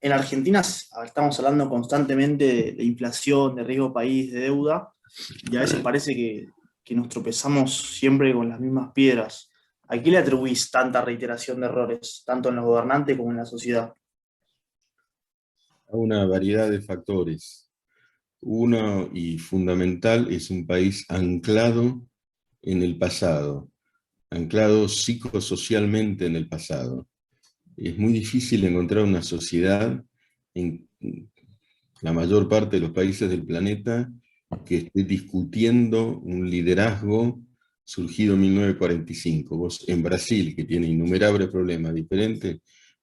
En Argentina estamos hablando constantemente de inflación, de riesgo país, de deuda, y a veces parece que nos tropezamos siempre con las mismas piedras. ¿A qué le atribuís tanta reiteración de errores, tanto en los gobernantes como en la sociedad? A una variedad de factores. Uno y fundamental es un país anclado en el pasado, anclado psicosocialmente en el pasado. Es muy difícil encontrar una sociedad en la mayor parte de los países del planeta que esté discutiendo un liderazgo surgido en 1945. Vos en Brasil, que tiene innumerables problemas diferentes,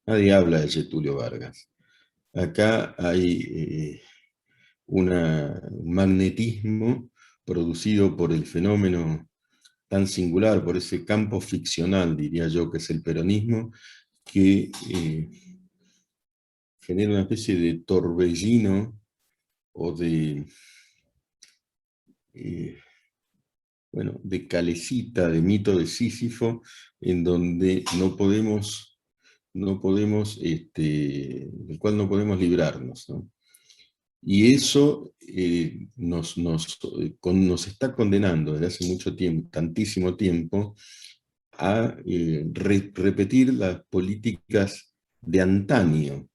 nadie habla de Getúlio Vargas. Acá hay un magnetismo producido por el fenómeno tan singular, por ese campo ficcional, diría yo, que es el peronismo, que genera una especie de torbellino o eh, de calecita, de mito de Sísifo, en donde del cual no podemos librarnos, ¿no? Y eso nos está condenando desde hace mucho tiempo, tantísimo tiempo, a repetir las políticas de antaño,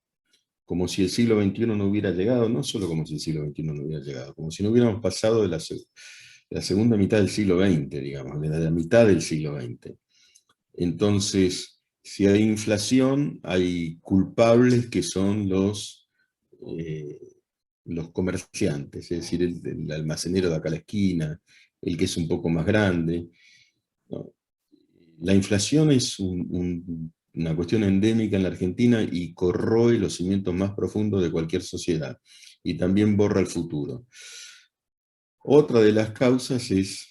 como si el siglo XXI no hubiera llegado, no solo como si el siglo XXI no hubiera llegado, como si no hubiéramos pasado de la segunda mitad del siglo XX, digamos, de la mitad del siglo XX. Entonces, si hay inflación, hay culpables que son eh, los comerciantes, es decir, el almacenero de acá a la esquina, el que es un poco más grande, ¿no? La inflación es una cuestión endémica en la Argentina y corroe los cimientos más profundos de cualquier sociedad y también borra el futuro. Otra de las causas es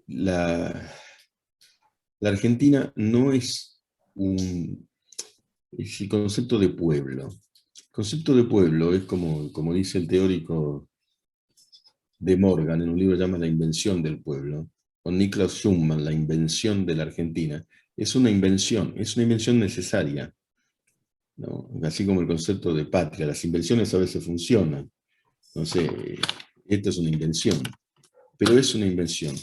la, la Argentina no es el concepto de pueblo. El concepto de pueblo es como dice el teórico de Morgan en un libro que llama La invención del pueblo, con Niklas Schumann, La invención de la Argentina. Es una invención necesaria, ¿no? Así como el concepto de patria. Las invenciones a veces funcionan. No sé, esto es una invención, pero es una invención.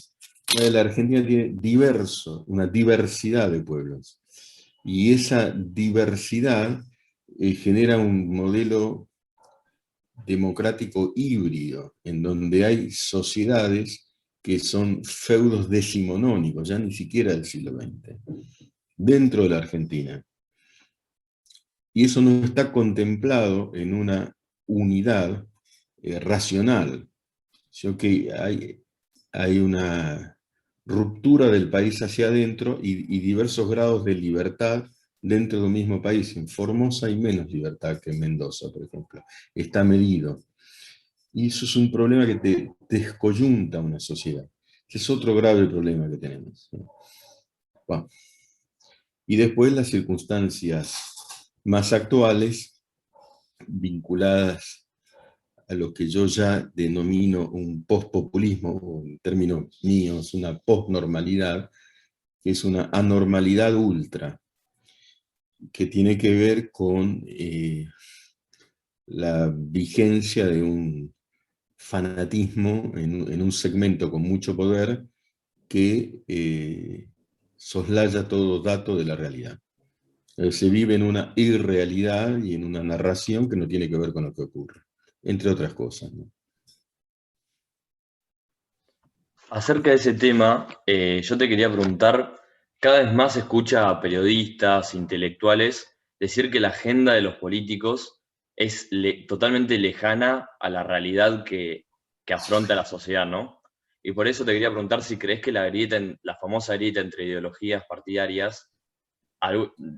La Argentina tiene una diversidad de pueblos. Y esa diversidad genera un modelo democrático híbrido, en donde hay sociedades que son feudos decimonónicos, ya ni siquiera del siglo XX, dentro de la Argentina. Y eso no está contemplado en una unidad racional, sino que hay una ruptura del país hacia adentro y diversos grados de libertad dentro de un mismo país. En Formosa hay menos libertad que en Mendoza, por ejemplo. Está medido. Y eso es un problema que te descoyunta una sociedad. Ese es otro grave problema que tenemos, ¿no? Bueno, y después las circunstancias más actuales, vinculadas a lo que yo ya denomino un postpopulismo, o en términos míos, una postnormalidad, que es una anormalidad ultra, que tiene que ver con la vigencia de un fanatismo en un segmento con mucho poder que soslaya todo dato de la realidad. Se vive en una irrealidad y en una narración que no tiene que ver con lo que ocurre, entre otras cosas, ¿no? Acerca de ese tema, yo te quería preguntar, cada vez más se escucha a periodistas, intelectuales, decir que la agenda de los políticos es totalmente lejana a la realidad que afronta la sociedad, ¿no? Y por eso te quería preguntar si crees que la famosa grieta entre ideologías partidarias,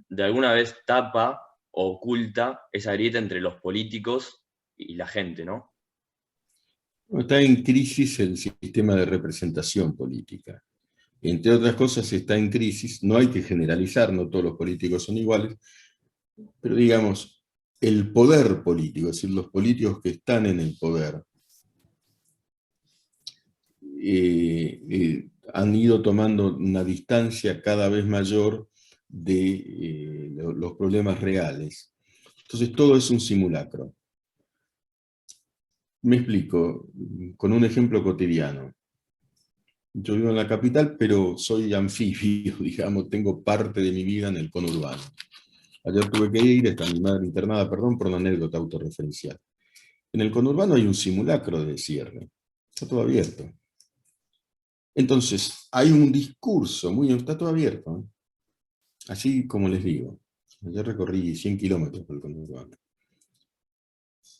de alguna vez tapa o oculta esa grieta entre los políticos y la gente, ¿no? Está en crisis el sistema de representación política. Entre otras cosas está en crisis, no hay que generalizar, no todos los políticos son iguales, pero digamos, el poder político, es decir, los políticos que están en el poder, han ido tomando una distancia cada vez mayor de los problemas reales. Entonces todo es un simulacro. Me explico, con un ejemplo cotidiano. Yo vivo en la capital, pero soy anfibio, digamos, tengo parte de mi vida en el conurbano. Ayer tuve que ir, está mi madre internada, perdón por una anécdota autorreferencial. En el conurbano hay un simulacro de cierre, está todo abierto. Entonces, hay un discurso, está todo abierto, ¿eh? Así como les digo. Ayer recorrí 100 kilómetros por el conurbano.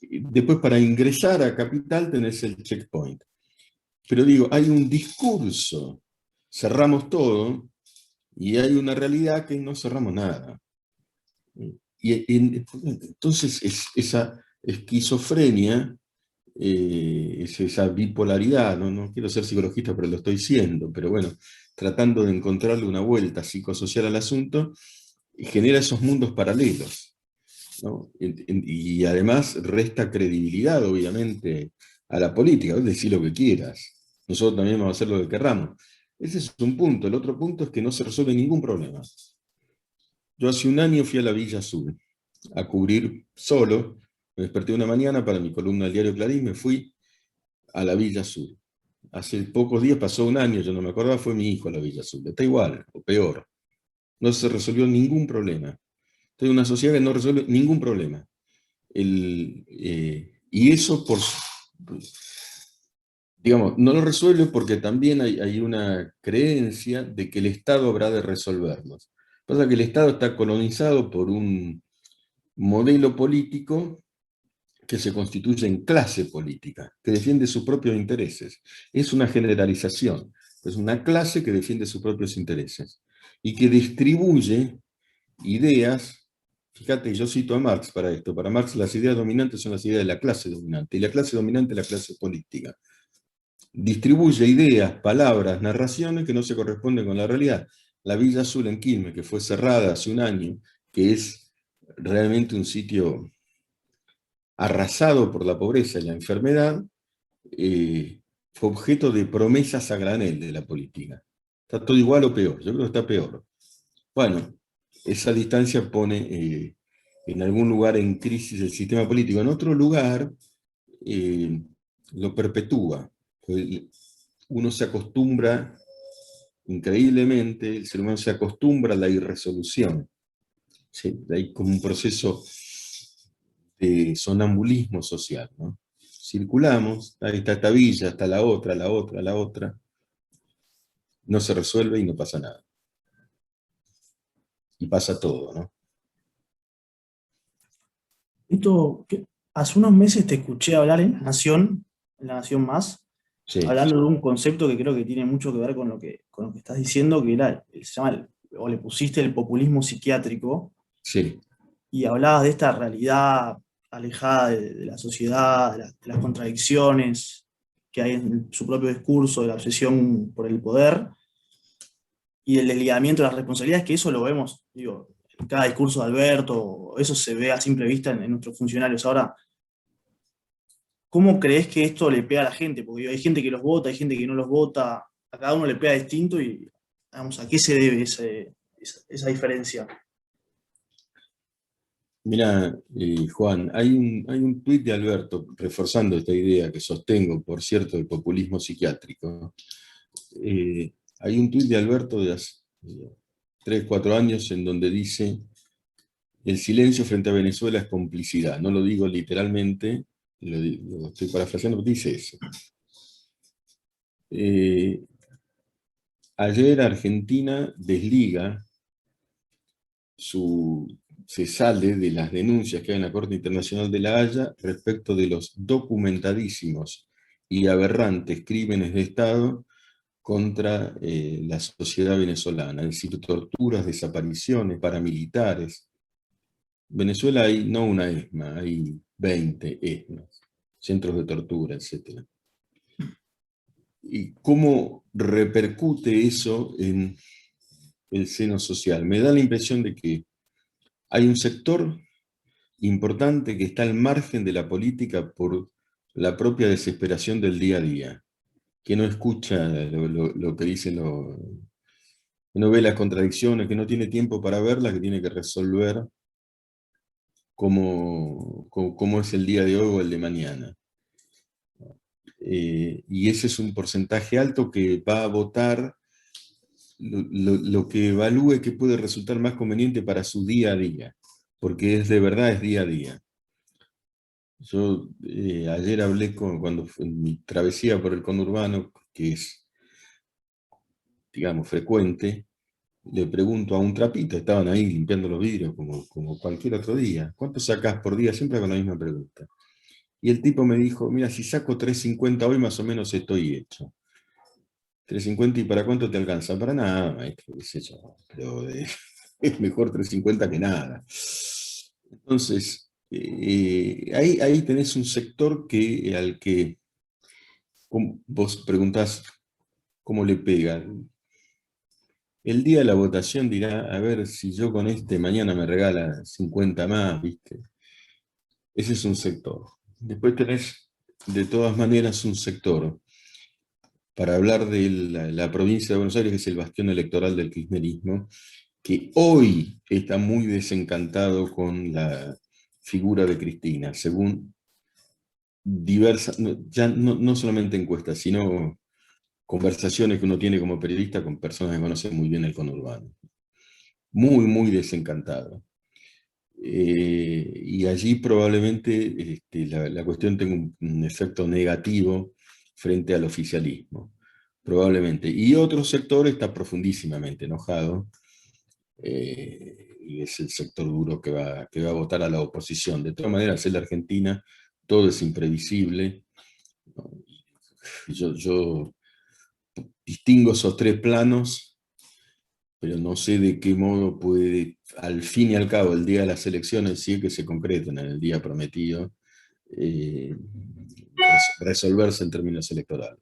Después, para ingresar a Capital tenés el checkpoint. Pero digo, hay un discurso, cerramos todo, y hay una realidad que no cerramos nada. Entonces, esa esquizofrenia, es esa bipolaridad, no quiero ser psicologista, pero lo estoy siendo, pero bueno, tratando de encontrarle una vuelta psicosocial al asunto, genera esos mundos paralelos, ¿no? Y además resta credibilidad, obviamente, a la política. Vos decís lo que quieras, nosotros también vamos a hacer lo que querramos. Ese es un punto. El otro punto es que no se resuelve ningún problema. Yo hace un año fui a la Villa Azul a cubrir solo, me desperté una mañana para mi columna del diario Clarín, me fui a la Villa Azul. Hace pocos días, pasó un año, yo no me acordaba, fue mi hijo a la Villa Azul. Está igual, o peor. No se resolvió ningún problema. Estoy en una sociedad que no resuelve ningún problema. Y eso, digamos, no lo resuelve porque también hay una creencia de que el Estado habrá de resolverlos. Pasa que el Estado está colonizado por un modelo político que se constituye en clase política, que defiende sus propios intereses. Es una generalización, es una clase que defiende sus propios intereses y que distribuye ideas. Fíjate, yo cito a Marx para esto. Para Marx las ideas dominantes son las ideas de la clase dominante, y la clase dominante es la clase política. Distribuye ideas, palabras, narraciones que no se corresponden con la realidad. La Villa Azul en Quilmes, que fue cerrada hace un año, que es realmente un sitio arrasado por la pobreza y la enfermedad, fue objeto de promesas a granel de la política. Está todo igual o peor, yo creo que está peor. Bueno, esa distancia pone en algún lugar en crisis el sistema político, en otro lugar lo perpetúa. Uno se acostumbra, increíblemente, el ser humano se acostumbra a la irresolución. ¿Sí? Hay como un proceso de sonambulismo social, ¿no? Circulamos, ahí está esta villa, está la otra, la otra, la otra, no se resuelve y no pasa nada. Y pasa todo, ¿no? Hace unos meses te escuché hablar en La Nación Más, Sí, hablando de un concepto que creo que tiene mucho que ver con lo que estás diciendo, que era, o le pusiste el populismo psiquiátrico, sí. y hablabas de esta realidad alejada de la sociedad, de las contradicciones que hay en su propio discurso, de la obsesión por el poder, y el desligamiento de las responsabilidades, que eso lo vemos, digo, en cada discurso de Alberto, eso se ve a simple vista en nuestros funcionarios. Ahora, ¿cómo crees que esto le pega a la gente? Porque hay gente que los vota, hay gente que no los vota, a cada uno le pega distinto y, vamos, ¿a qué se debe esa diferencia? Mira, Juan, hay un tuit de Alberto reforzando esta idea que sostengo, por cierto, del populismo psiquiátrico. Hay un tuit de Alberto de hace 3, 4 años en donde dice: el silencio frente a Venezuela es complicidad. No lo digo literalmente, lo estoy parafraseando, pero dice eso. Ayer Argentina desliga se sale de las denuncias que hay en la Corte Internacional de La Haya respecto de los documentadísimos y aberrantes crímenes de Estado contra la sociedad venezolana, es decir, torturas, desapariciones, paramilitares. En Venezuela hay no una ESMA, hay 20 ESMAs, centros de tortura, etc. ¿Y cómo repercute eso en el seno social? Me da la impresión de que hay un sector importante que está al margen de la política por la propia desesperación del día a día, que no escucha lo que dicen, que no ve las contradicciones, que no tiene tiempo para verlas, que tiene que resolver cómo es el día de hoy o el de mañana. Y ese es un porcentaje alto que va a votar lo que evalúe que puede resultar más conveniente para su día a día, porque de verdad es día a día. Yo ayer hablé cuando fue en mi travesía por el conurbano, que es, digamos, frecuente, le pregunto a un trapito, estaban ahí limpiando los vidrios como cualquier otro día, ¿cuánto sacás por día? Siempre con la misma pregunta. Y el tipo me dijo, mira, si saco 3.50 hoy más o menos estoy hecho. 3.50, ¿y para cuánto te alcanza? Para nada, maestro, qué sé yo, pero es mejor 3.50 que nada. Entonces, ahí tenés un sector al que vos preguntás cómo le pega. El día de la votación dirá, a ver si yo con este mañana me regala 50 más, ¿viste? Ese es un sector. Después tenés, de todas maneras, un sector para hablar de la provincia de Buenos Aires, que es el bastión electoral del kirchnerismo, que hoy está muy desencantado con la figura de Cristina, según diversas, ya no solamente encuestas, sino conversaciones que uno tiene como periodista con personas que conocen muy bien el conurbano. Muy, muy desencantado. Y allí probablemente la cuestión tenga un efecto negativo frente al oficialismo, probablemente. Y otro sector está profundísimamente enojado, y es el sector duro que va a votar a la oposición. De todas maneras, en la Argentina todo es imprevisible, ¿no? Yo distingo esos tres planos, pero no sé de qué modo puede, al fin y al cabo, el día de las elecciones, si es que se concreten en el día prometido, eh, resolverse en términos electorales.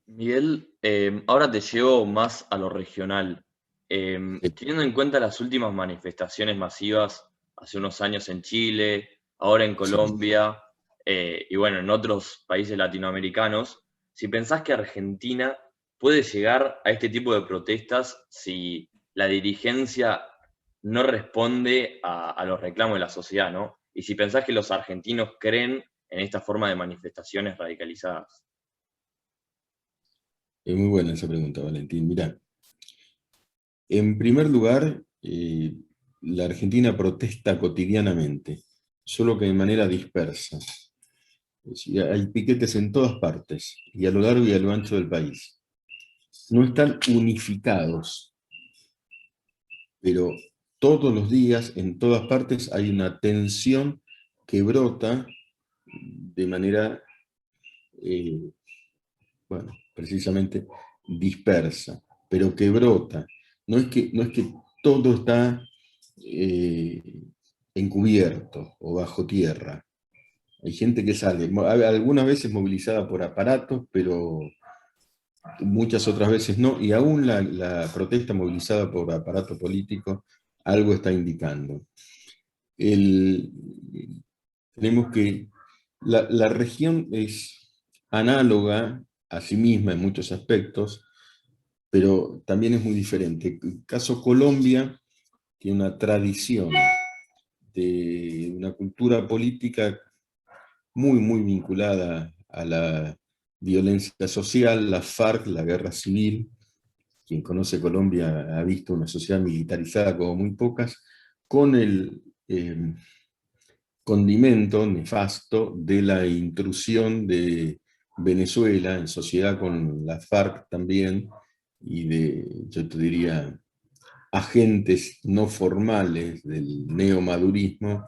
Miguel, ahora te llevo más a lo regional. Sí, Teniendo en cuenta las últimas manifestaciones masivas hace unos años en Chile, ahora en sí. Colombia, y bueno, en otros países latinoamericanos, si pensás que Argentina puede llegar a este tipo de protestas si la dirigencia no responde a los reclamos de la sociedad, ¿no? Y si pensás que los argentinos creen en esta forma de manifestaciones radicalizadas. Es muy buena esa pregunta, Valentín. Mirá, en primer lugar, la Argentina protesta cotidianamente, solo que de manera dispersa. Es decir, hay piquetes en todas partes y a lo largo y a lo ancho del país. No están unificados, pero todos los días, en todas partes, hay una tensión que brota de manera, eh, bueno, precisamente dispersa, pero que brota. No es que todo está eh, encubierto o bajo tierra. Hay gente que sale, algunas veces movilizada por aparatos, pero muchas otras veces no, y aún la protesta movilizada por aparato político algo está indicando. El, tenemos que, la región es análoga a sí misma en muchos aspectos, pero también es muy diferente. El caso Colombia tiene una tradición de una cultura política muy, muy vinculada a la violencia social, la FARC, la guerra civil. Quien conoce Colombia ha visto una sociedad militarizada como muy pocas, con el condimento nefasto de la intrusión de Venezuela en sociedad con la FARC también, y yo te diría, agentes no formales del neomadurismo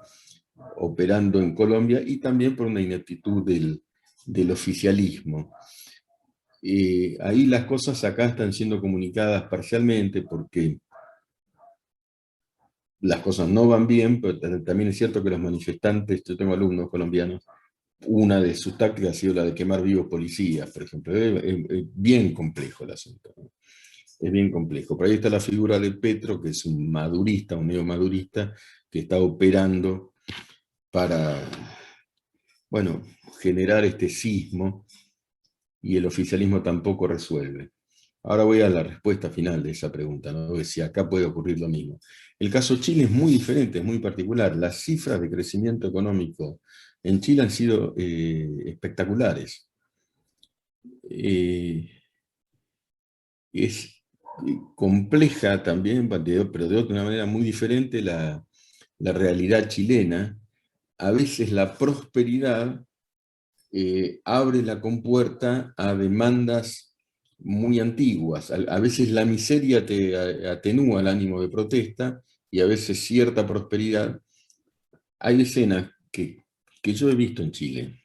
operando en Colombia, y también por una ineptitud del oficialismo. Ahí las cosas acá están siendo comunicadas parcialmente porque las cosas no van bien, pero también es cierto que los manifestantes, yo tengo alumnos colombianos, una de sus tácticas ha sido la de quemar vivos policías, por ejemplo. Es bien complejo el asunto, ¿no? Es bien complejo. Por ahí está la figura de Petro, que es un madurista, un neomadurista, que está operando para, generar este sismo, y el oficialismo tampoco resuelve. Ahora voy a la respuesta final de esa pregunta, ¿no? De si acá puede ocurrir lo mismo. El caso Chile es muy diferente, es muy particular. Las cifras de crecimiento económico en Chile han sido espectaculares. Eh, es compleja también, pero de una manera muy diferente la realidad chilena. A veces la prosperidad abre la compuerta a demandas muy antiguas. A veces la miseria te atenúa el ánimo de protesta y a veces cierta prosperidad. Hay escenas que yo he visto en Chile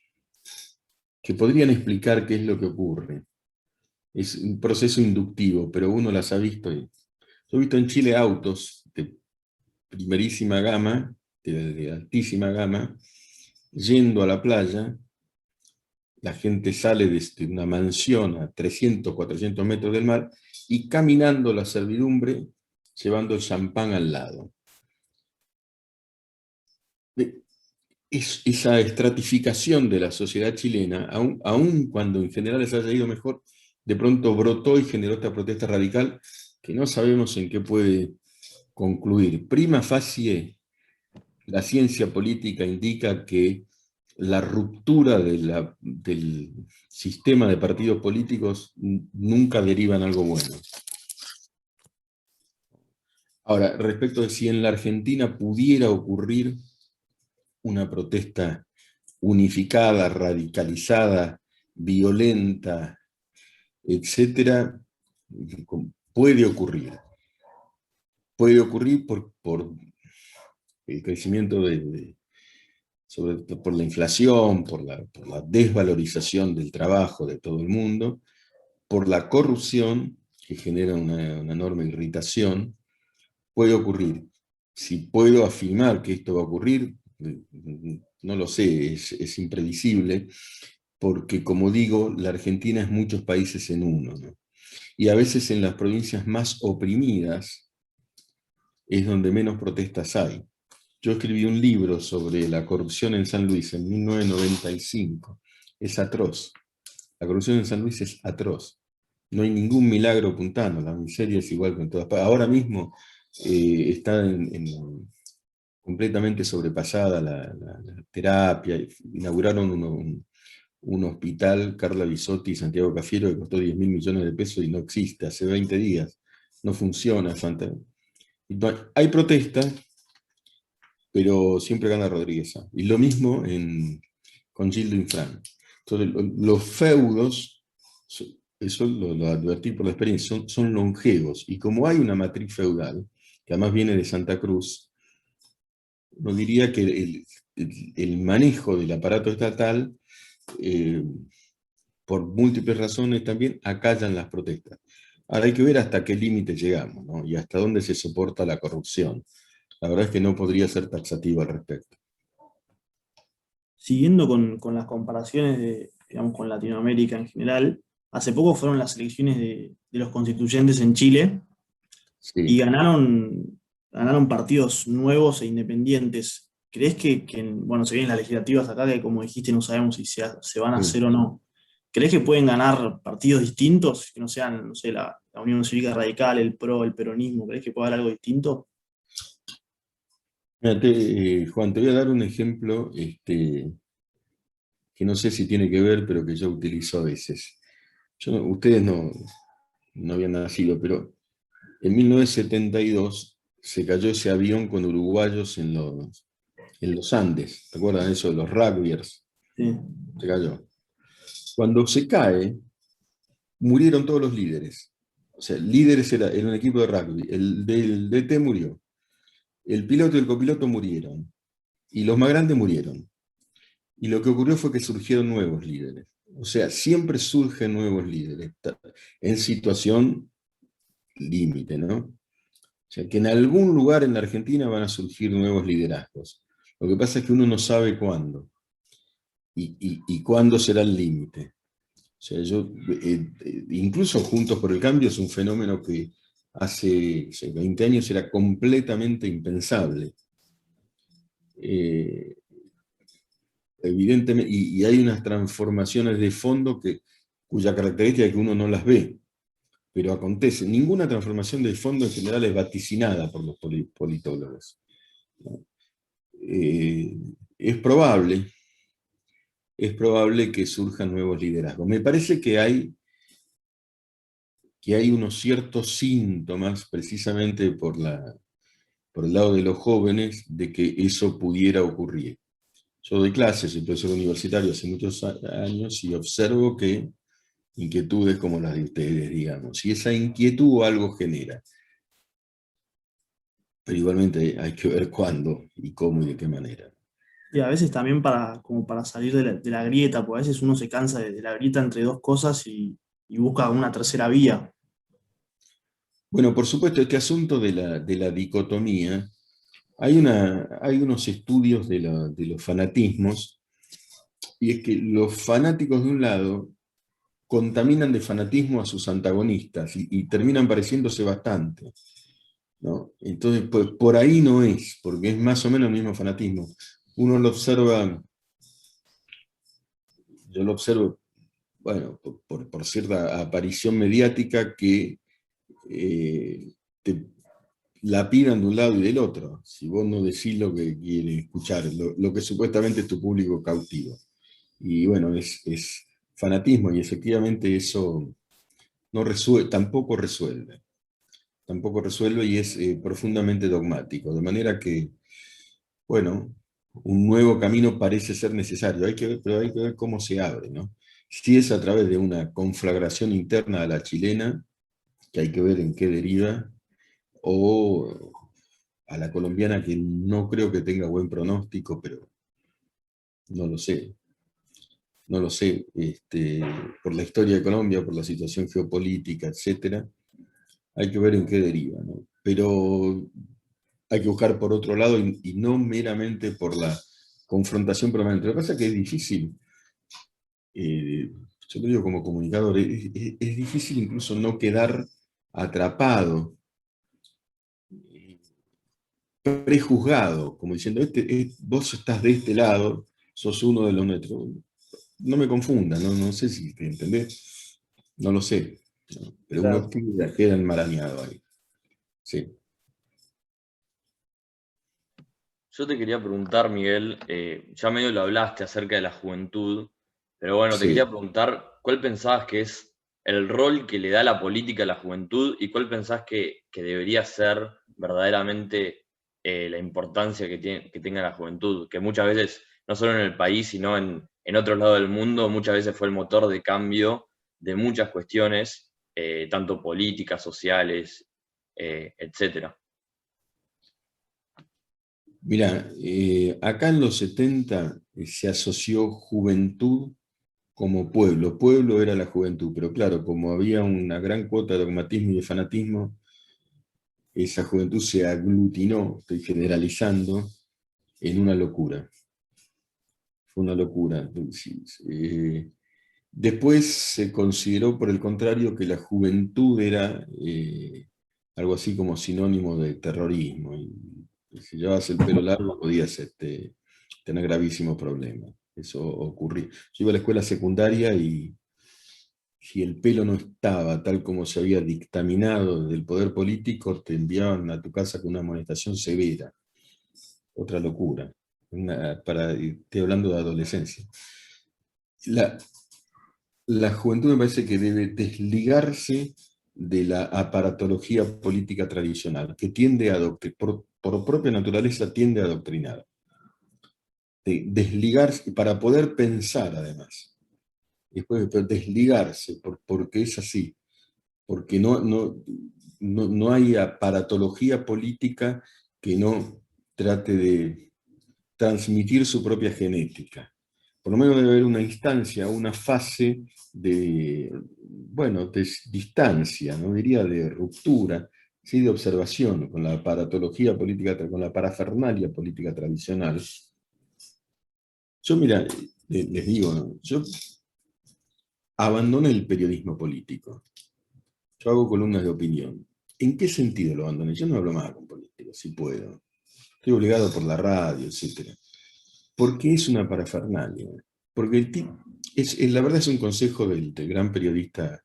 que podrían explicar qué es lo que ocurre. Es un proceso inductivo, pero uno las ha visto. Yo he visto en Chile autos de primerísima gama, de altísima gama, yendo a la playa. La gente sale desde una mansión a 300, 400 metros del mar y caminando la servidumbre, llevando el champán al lado. Esa estratificación de la sociedad chilena, aun cuando en general les haya ido mejor, de pronto brotó y generó esta protesta radical que no sabemos en qué puede concluir. Prima facie, la ciencia política indica que la ruptura del sistema de partidos políticos nunca deriva en algo bueno. Ahora, respecto de si en la Argentina pudiera ocurrir una protesta unificada, radicalizada, violenta, etcétera, puede ocurrir. Puede ocurrir por el crecimiento por la inflación, por la desvalorización del trabajo de todo el mundo, por la corrupción, que genera una enorme irritación. Puede ocurrir. Si puedo afirmar que esto va a ocurrir, no lo sé, es imprevisible, porque como digo, la Argentina es muchos países en uno, ¿no? Y a veces en las provincias más oprimidas es donde menos protestas hay. Yo escribí un libro sobre la corrupción en San Luis en 1995. Es atroz. La corrupción en San Luis es atroz. No hay ningún milagro puntano, la miseria es igual que en todas partes. Ahora mismo está completamente sobrepasada la terapia. Inauguraron un hospital, Carla Bisotti y Santiago Cafiero, que costó 10.000 millones de pesos y no existe, hace 20 días. No funciona. Hay protestas, pero siempre gana Rodríguez Sá. Y lo mismo con Gildo Infran. Entonces, los feudos, eso lo advertí por la experiencia, son longevos. Y como hay una matriz feudal, que además viene de Santa Cruz, uno diría que el manejo del aparato estatal, por múltiples razones también, acallan las protestas. Ahora hay que ver hasta qué límite llegamos, ¿no? Y hasta dónde se soporta la corrupción. La verdad es que no podría ser taxativo al respecto. Siguiendo con las comparaciones digamos, con Latinoamérica en general, hace poco fueron las elecciones de los constituyentes en Chile y Sí. ganaron partidos nuevos e independientes. ¿Crees bueno, se vienen las legislativas acá, que como dijiste no sabemos si se van a Sí. hacer o no? ¿Crees que pueden ganar partidos distintos, que no sean, no sé, la Unión Cívica Radical, el PRO, el peronismo? ¿Crees que puede haber algo distinto? Mira, Juan, te voy a dar un ejemplo que no sé si tiene que ver, pero que yo utilizo a veces. Ustedes no habían nacido, pero en 1972 se cayó ese avión con uruguayos en los Andes. ¿Te acuerdan eso de los rugbyers? Sí. Se cayó. Cuando se cae, murieron todos los líderes. O sea, líderes era un equipo de rugby. El del DT murió. El piloto y el copiloto murieron. Y los más grandes murieron. Y lo que ocurrió fue que surgieron nuevos líderes. O sea, siempre surgen nuevos líderes en situación límite, ¿no? O sea, que en algún lugar en la Argentina van a surgir nuevos liderazgos. Lo que pasa es que uno no sabe cuándo y cuándo será el límite. O sea, incluso Juntos por el Cambio es un fenómeno que hace 20 años era completamente impensable. Evidentemente, y hay unas transformaciones de fondo cuya característica es que uno no las ve. pero acontece. Ninguna transformación del fondo en general es vaticinada por los politólogos, ¿no? Es probable que surjan nuevos liderazgos. Me parece que hay unos ciertos síntomas, precisamente por el lado de los jóvenes, de que eso pudiera ocurrir. Yo doy clases, soy profesor universitario hace muchos años y observo que inquietudes como las de ustedes, digamos, y esa inquietud algo genera. Pero igualmente hay que ver cuándo y cómo y de qué manera. Y a veces también como para salir de la grieta, porque a veces uno se cansa de la grieta entre dos cosas y busca una tercera vía. Bueno, por supuesto, este asunto de la dicotomía, hay unos estudios de los fanatismos, y es que los fanáticos de un lado contaminan de fanatismo a sus antagonistas y terminan pareciéndose bastante, ¿no? Entonces, pues, por ahí no es, porque es más o menos el mismo fanatismo. Uno lo observa, yo lo observo, bueno, por cierta aparición mediática que te lapidan de un lado y del otro, si vos no decís lo que quieren escuchar, lo que supuestamente es tu público cautivo. Y bueno, es fanatismo, y efectivamente eso no resuelve, tampoco resuelve y es profundamente dogmático, de manera que, bueno, un nuevo camino parece ser necesario, pero hay que ver cómo se abre, ¿no? Si es a través de una conflagración interna a la chilena, que hay que ver en qué deriva, o a la colombiana, que no creo que tenga buen pronóstico, pero no lo sé. No lo sé, por la historia de Colombia, por la situación geopolítica, etcétera, hay que ver en qué deriva, ¿no? Pero hay que buscar por otro lado y no meramente por la confrontación permanente. Lo que pasa es que es difícil, yo lo digo como comunicador, es difícil incluso no quedar atrapado, prejuzgado, como diciendo, vos estás de este lado, sos uno de los nuestros. No me confunda, no sé si te entendés, no lo sé, ¿no? Pero uno Claro. queda enmarañado ahí. Sí, Yo te quería preguntar, Miguel, ya medio lo hablaste acerca de la juventud, pero bueno, te quería sí. preguntar cuál pensabas que es el rol que le da la política a la juventud y cuál pensás que debería ser verdaderamente la importancia que tenga la juventud, que muchas veces, no solo en el país, sino en otros lados del mundo, muchas veces fue el motor de cambio de muchas cuestiones, tanto políticas, sociales, etcétera. Mira, acá en los 70 se asoció juventud como pueblo. Pueblo era la juventud, pero claro, como había una gran cuota de dogmatismo y de fanatismo, esa juventud se aglutinó, estoy generalizando, en una locura. Fue una locura. Después se consideró, por el contrario, que la juventud era algo así como sinónimo de terrorismo. Y si llevabas el pelo largo podías tener gravísimos problemas. Eso ocurría. Yo iba a la escuela secundaria y si el pelo no estaba tal como se había dictaminado desde el poder político, te enviaban a tu casa con una amonestación severa. Otra locura. Estoy hablando de adolescencia. La, la juventud me parece que debe desligarse de la aparatología política tradicional, que tiende a adoctrinar, por propia naturaleza tiende a adoctrinar. De desligarse para poder pensar además. Después desligarse, porque es así, porque no hay aparatología política que no trate de transmitir su propia genética. Por lo menos debe haber una instancia, una fase de, bueno, de distancia, no diría de ruptura, sí de observación con la aparatología política, con la parafernalia política tradicional. Yo, mira, les digo, ¿no? Yo abandoné el periodismo político. Yo hago columnas de opinión. ¿En qué sentido lo abandoné? Yo no hablo más con políticos, si puedo. Estoy obligado por la radio, etc. Porque es una parafernalia. Porque la verdad es un consejo del gran periodista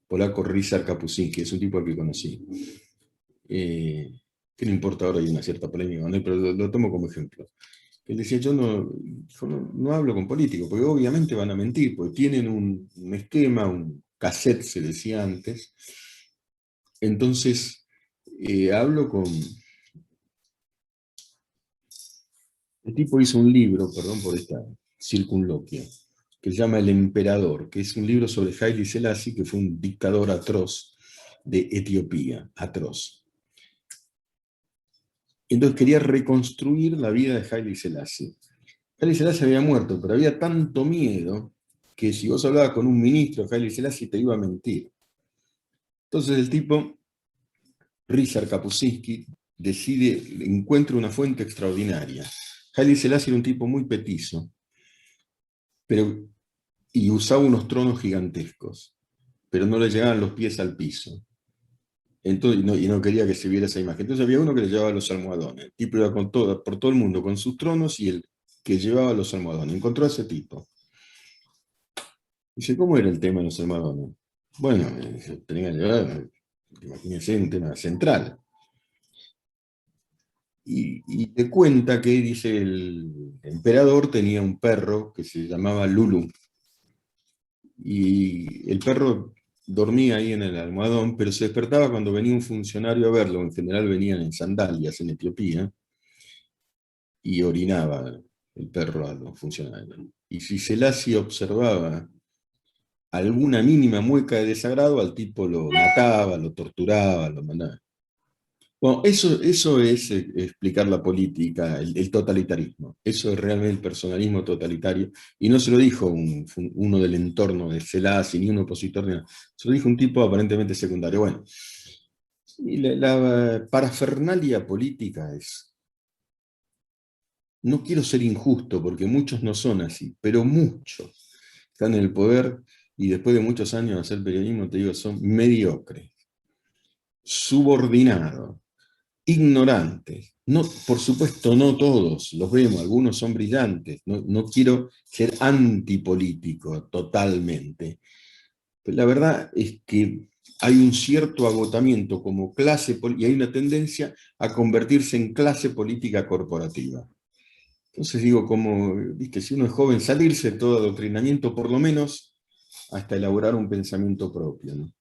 polaco Ryszard Kapuscinski, es un tipo al que conocí. Que no importa, ahora hay una cierta polémica con él, pero lo tomo como ejemplo. Él decía, yo no hablo con políticos, porque obviamente van a mentir, porque tienen un esquema, un cassette, se decía antes. Entonces, hablo con... El tipo hizo un libro, perdón por esta circunloquia, que se llama El Emperador, que es un libro sobre Haile Selassie, que fue un dictador atroz de Etiopía, atroz. Entonces quería reconstruir la vida de Haile Selassie. Haile Selassie había muerto, pero había tanto miedo que si vos hablabas con un ministro de Haile Selassie te iba a mentir. Entonces el tipo, Ryszard Kapuscinski, encuentra una fuente extraordinaria. Haile Selassie era un tipo muy petizo, y usaba unos tronos gigantescos, pero no le llegaban los pies al piso. Entonces, y no quería que se viera esa imagen. Entonces había uno que le llevaba los almohadones. El tipo iba por todo el mundo con sus tronos y el que llevaba los almohadones. Encontró a ese tipo. Dice, ¿cómo era el tema de los almohadones? Bueno, tenía que llevar, imagínense, un tema central. Y te cuenta que, dice, el emperador tenía un perro que se llamaba Lulu. Y el perro dormía ahí en el almohadón, pero se despertaba cuando venía un funcionario a verlo. En general venían en sandalias en Etiopía, y orinaba el perro a los funcionarios. Y si Selassie observaba alguna mínima mueca de desagrado, al tipo lo mataba, lo torturaba, lo mandaba. Bueno, eso es explicar la política, el totalitarismo. Eso es realmente el personalismo totalitario. Y no se lo dijo uno del entorno de Selassie, ni un opositor, ni nada. Se lo dijo un tipo aparentemente secundario. Bueno, y la parafernalia política es... No quiero ser injusto, porque muchos no son así, pero muchos están en el poder y después de muchos años de hacer periodismo, te digo, son mediocres, subordinados, ignorantes. No, por supuesto, no todos, los vemos, algunos son brillantes. No quiero ser antipolítico totalmente. Pero la verdad es que hay un cierto agotamiento como clase, y hay una tendencia a convertirse en clase política corporativa. Entonces digo, como, viste, si uno es joven, salirse de todo adoctrinamiento, por lo menos hasta elaborar un pensamiento propio, ¿no?